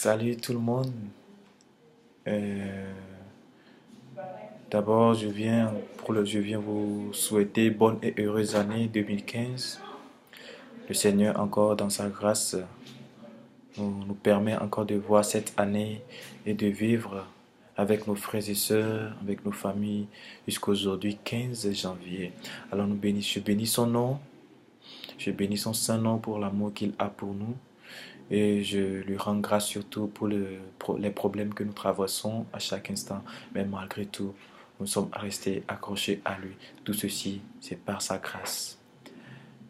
Salut tout le monde. Euh, D'abord, je viens vous souhaiter bonne et heureuse année 2015. Le Seigneur, encore dans sa grâce, nous permet encore de voir cette année et de vivre avec nos frères et sœurs, avec nos familles, jusqu'aujourd'hui 15 janvier. Alors je bénis son nom, je bénis son saint nom pour l'amour qu'il a pour nous. Et je lui rends grâce surtout pour les problèmes que nous traversons à chaque instant. Mais malgré tout, nous sommes restés accrochés à lui. Tout ceci, c'est par sa grâce.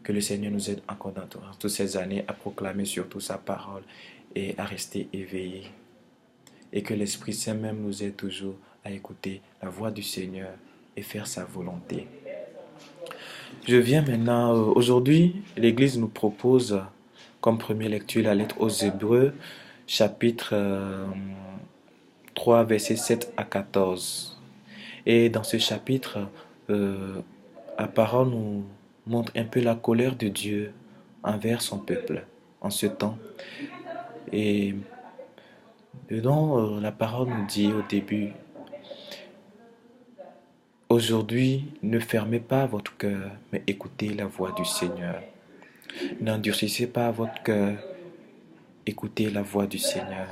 Que le Seigneur nous aide encore dans toutes ces années à proclamer surtout sa parole et à rester éveillés. Et que l'Esprit Saint même nous aide toujours à écouter la voix du Seigneur et faire sa volonté. Je viens maintenant, aujourd'hui, l'Église nous propose comme première lecture la lettre aux Hébreux, chapitre 3, versets 7 à 14. Et dans ce chapitre, la parole nous montre un peu la colère de Dieu envers son peuple en ce temps. Et dedans, la parole nous dit au début, aujourd'hui, ne fermez pas votre cœur, mais écoutez la voix du Seigneur. N'endurcissez pas votre cœur, écoutez la voix du Seigneur.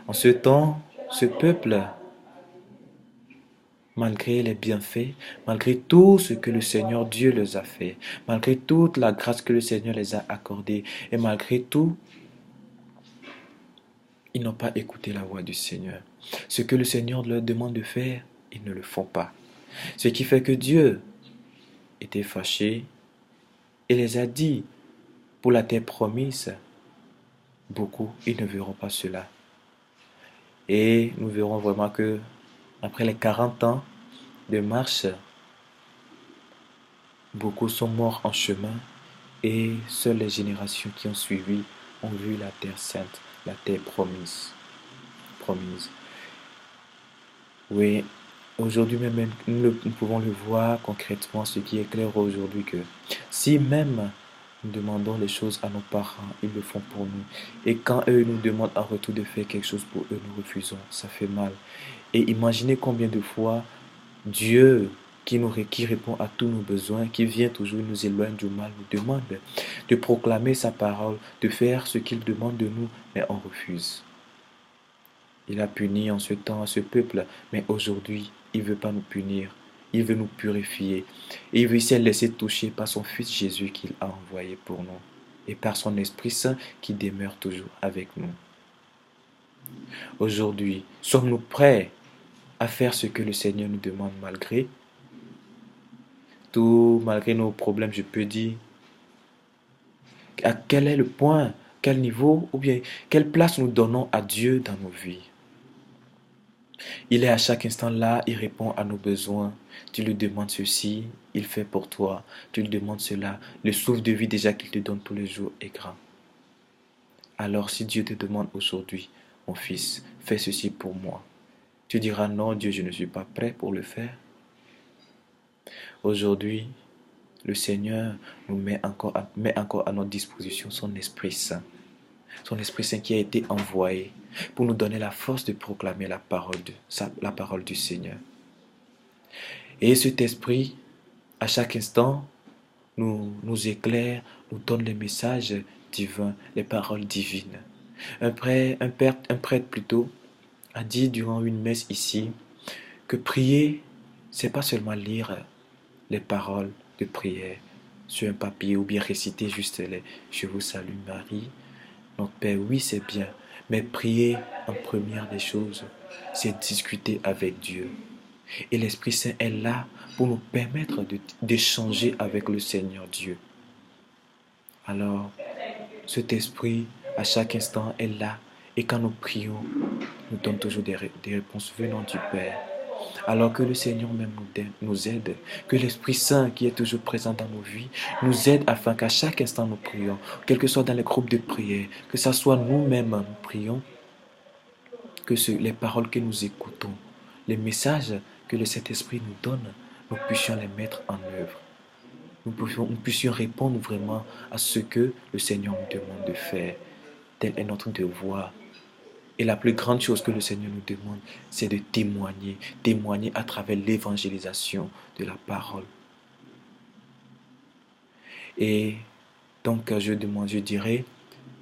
En ce temps, ce peuple, malgré les bienfaits, malgré tout ce que le Seigneur Dieu les a fait, malgré toute la grâce que le Seigneur les a accordée, et malgré tout, ils n'ont pas écouté la voix du Seigneur. Ce que le Seigneur leur demande de faire, ils ne le font pas. Ce qui fait que Dieu était fâché et les a dit, pour la terre promise, beaucoup, ils ne verront pas cela. Et nous verrons vraiment que après les 40 ans de marche, beaucoup sont morts en chemin et seules les générations qui ont suivi ont vu la terre sainte, la terre promise. Oui, aujourd'hui même, nous pouvons le voir concrètement, ce qui est clair aujourd'hui, que si même nous demandons les choses à nos parents, ils le font pour nous. Et quand eux nous demandent en retour de faire quelque chose pour eux, nous refusons. Ça fait mal. Et imaginez combien de fois Dieu, qui répond à tous nos besoins, qui vient toujours nous éloigne du mal, nous demande de proclamer sa parole, de faire ce qu'il demande de nous, mais on refuse. Il a puni en ce temps à ce peuple, mais aujourd'hui, il ne veut pas nous punir. Il veut nous purifier. Et il veut se laisser toucher par son Fils Jésus qu'il a envoyé pour nous. Et par son Esprit Saint qui demeure toujours avec nous. Aujourd'hui, sommes-nous prêts à faire ce que le Seigneur nous demande malgré tout, malgré nos problèmes, je peux dire, à quel est le point, quel niveau, ou bien quelle place nous donnons à Dieu dans nos vies. Il est à chaque instant là, il répond à nos besoins. Tu lui demandes ceci, il fait pour toi. Tu lui demandes cela. Le souffle de vie déjà qu'il te donne tous les jours est grand. Alors si Dieu te demande aujourd'hui, mon fils, fais ceci pour moi. Tu diras non, Dieu, je ne suis pas prêt pour le faire. Aujourd'hui, le Seigneur nous met encore à notre disposition son Esprit Saint. Son Esprit Saint qui a été envoyé pour nous donner la force de proclamer la parole du Seigneur. Et cet Esprit, à chaque instant, nous éclaire, nous donne les messages divins, les paroles divines. Un prêtre plutôt, a dit durant une messe ici que prier, c'est pas seulement lire les paroles de prière sur un papier ou bien réciter juste les Je vous salue Marie, notre Père, oui c'est bien, mais prier en première des choses, c'est discuter avec Dieu. Et l'Esprit Saint est là pour nous permettre d'échanger avec le Seigneur Dieu. Alors, cet Esprit, à chaque instant, est là. Et quand nous prions, nous donne toujours des réponses venant du Père. Alors que le Seigneur même nous aide, que l'Esprit Saint qui est toujours présent dans nos vies nous aide afin qu'à chaque instant nous prions, quel que soit dans les groupes de prière, que ce soit nous-mêmes nous prions, que les paroles que nous écoutons, les messages que le Saint-Esprit nous donne, nous puissions les mettre en œuvre. Nous puissions répondre vraiment à ce que le Seigneur nous demande de faire. Tel est notre devoir Et la plus grande chose que le Seigneur nous demande, c'est de témoigner, témoigner à travers l'évangélisation de la parole. Et donc, je dirais,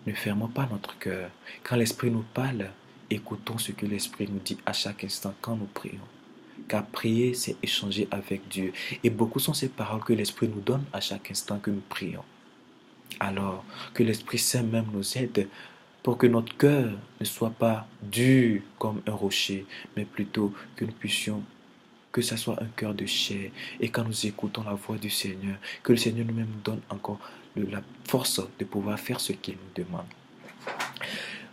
ne fermons pas notre cœur. Quand l'Esprit nous parle, écoutons ce que l'Esprit nous dit à chaque instant quand nous prions. Car prier, c'est échanger avec Dieu. Et beaucoup sont ces paroles que l'Esprit nous donne à chaque instant que nous prions. Alors, que l'Esprit Saint même nous aide pour que notre cœur ne soit pas dur comme un rocher, mais plutôt que nous puissions, que ce soit un cœur de chair. Et quand nous écoutons la voix du Seigneur, que le Seigneur nous-mêmes nous donne encore la force de pouvoir faire ce qu'il nous demande.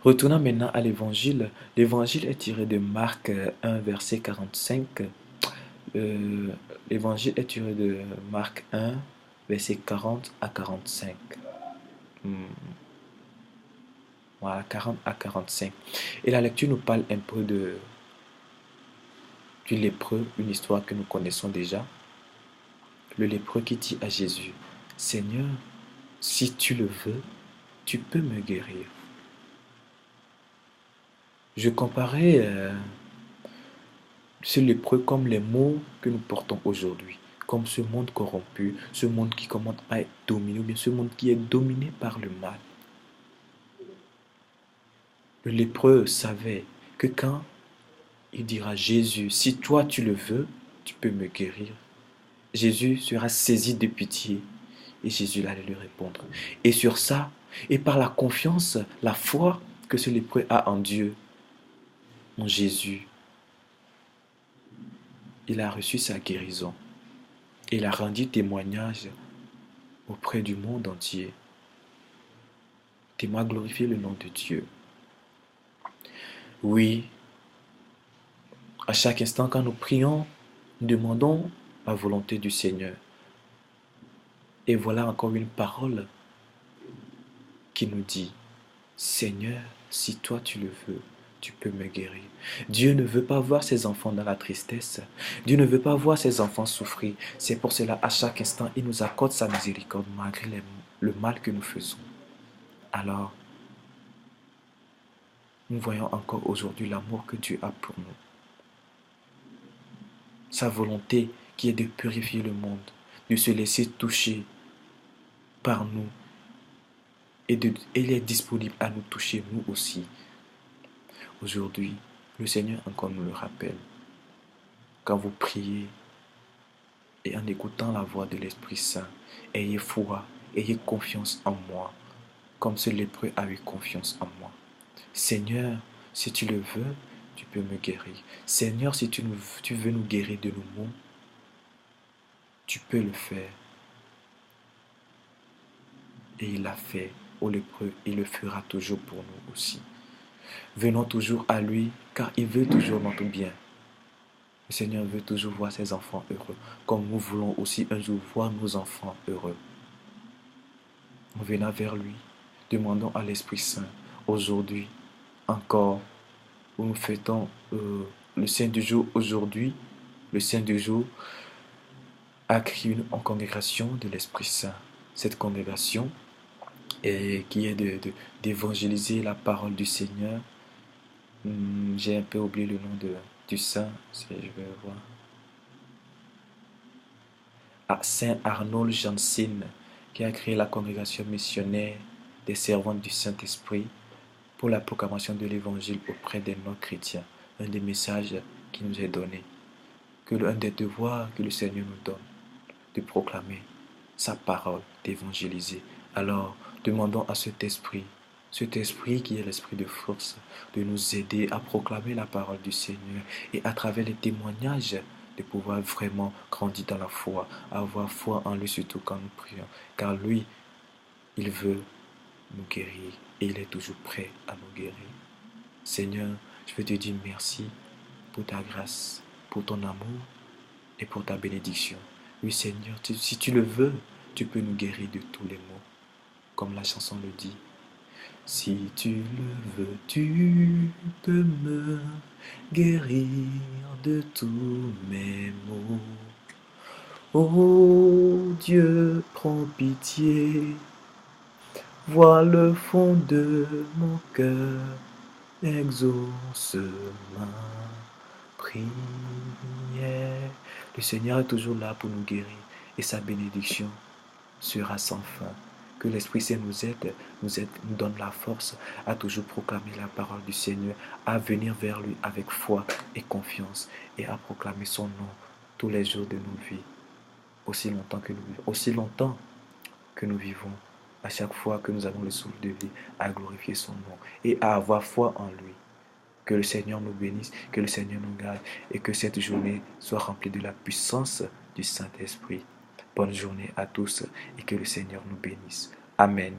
Retournons maintenant à l'évangile. L'évangile est tiré de Marc 1, verset 45. L'évangile est tiré de Marc 1, verset 40 à 45. Voilà, 40 à 45. Et la lecture nous parle un peu du lépreux, une histoire que nous connaissons déjà. Le lépreux qui dit à Jésus, Seigneur, si tu le veux, tu peux me guérir. Je comparais ce lépreux comme les maux que nous portons aujourd'hui, comme ce monde corrompu, ce monde qui commence à être dominé, ou bien ce monde qui est dominé par le mal. Le lépreux savait que quand il dira Jésus, si toi tu le veux, tu peux me guérir, Jésus sera saisi de pitié et Jésus allait lui répondre. Et sur ça, et par la confiance, la foi que ce lépreux a en Dieu, en Jésus, il a reçu sa guérison. Il a rendu témoignage auprès du monde entier. Témoin glorifier le nom de Dieu. Oui, à chaque instant quand nous prions, nous demandons la volonté du Seigneur. Et voilà encore une parole qui nous dit, Seigneur, si toi tu le veux, tu peux me guérir. Dieu ne veut pas voir ses enfants dans la tristesse. Dieu ne veut pas voir ses enfants souffrir. C'est pour cela, à chaque instant, il nous accorde sa miséricorde malgré le mal que nous faisons. Alors, nous voyons encore aujourd'hui l'amour que Dieu a pour nous. Sa volonté qui est de purifier le monde, de se laisser toucher par nous. Et il est disponible à nous toucher nous aussi. Aujourd'hui, le Seigneur encore nous le rappelle. Quand vous priez et en écoutant la voix de l'Esprit Saint, ayez foi, ayez confiance en moi, comme ce lépreux a eu confiance en moi. Seigneur, si tu le veux, tu peux me guérir. Seigneur, si tu veux nous guérir de nos maux, tu peux le faire. Et il l'a fait au lépreux, il le fera toujours pour nous aussi. Venons toujours à lui, car il veut toujours notre bien. Le Seigneur veut toujours voir ses enfants heureux, comme nous voulons aussi un jour voir nos enfants heureux. Nous venons vers lui, demandons à l'Esprit Saint, aujourd'hui, encore, où nous fêtons le Saint du jour aujourd'hui, le Saint du jour a créé une congrégation de l'Esprit Saint. Cette congrégation qui est d'évangéliser la parole du Seigneur. J'ai un peu oublié le nom du saint, si je vais voir. Saint Arnold Janssen, qui a créé la congrégation missionnaire des servantes du Saint-Esprit pour la proclamation de l'évangile auprès des non-chrétiens. Un des messages qui nous est donné, un des devoirs que le Seigneur nous donne, de proclamer sa parole, d'évangéliser. Alors, demandons à cet esprit qui est l'esprit de force, de nous aider à proclamer la parole du Seigneur et à travers les témoignages, de pouvoir vraiment grandir dans la foi, avoir foi en lui surtout quand nous prions. Car lui, il veut nous guérir et il est toujours prêt à nous guérir. Seigneur, je veux te dire merci pour ta grâce, pour ton amour et pour ta bénédiction. Oui Seigneur, si tu le veux, tu peux nous guérir de tous les maux, comme la chanson le dit. Si tu le veux, tu peux me guérir de tous mes maux. Oh Dieu, prends pitié, vois le fond de mon cœur. exauce ma prière. Le Seigneur est toujours là pour nous guérir et sa bénédiction sera sans fin. Que l'Esprit Saint nous donne la force à toujours proclamer la parole du Seigneur, à venir vers lui avec foi et confiance et à proclamer son nom tous les jours de nos vies, aussi longtemps que nous vivons, à chaque fois que nous avons le souffle de vie, à glorifier son nom et à avoir foi en lui. Que le Seigneur nous bénisse, que le Seigneur nous garde et que cette journée soit remplie de la puissance du Saint-Esprit. Bonne journée à tous et que le Seigneur nous bénisse. Amen.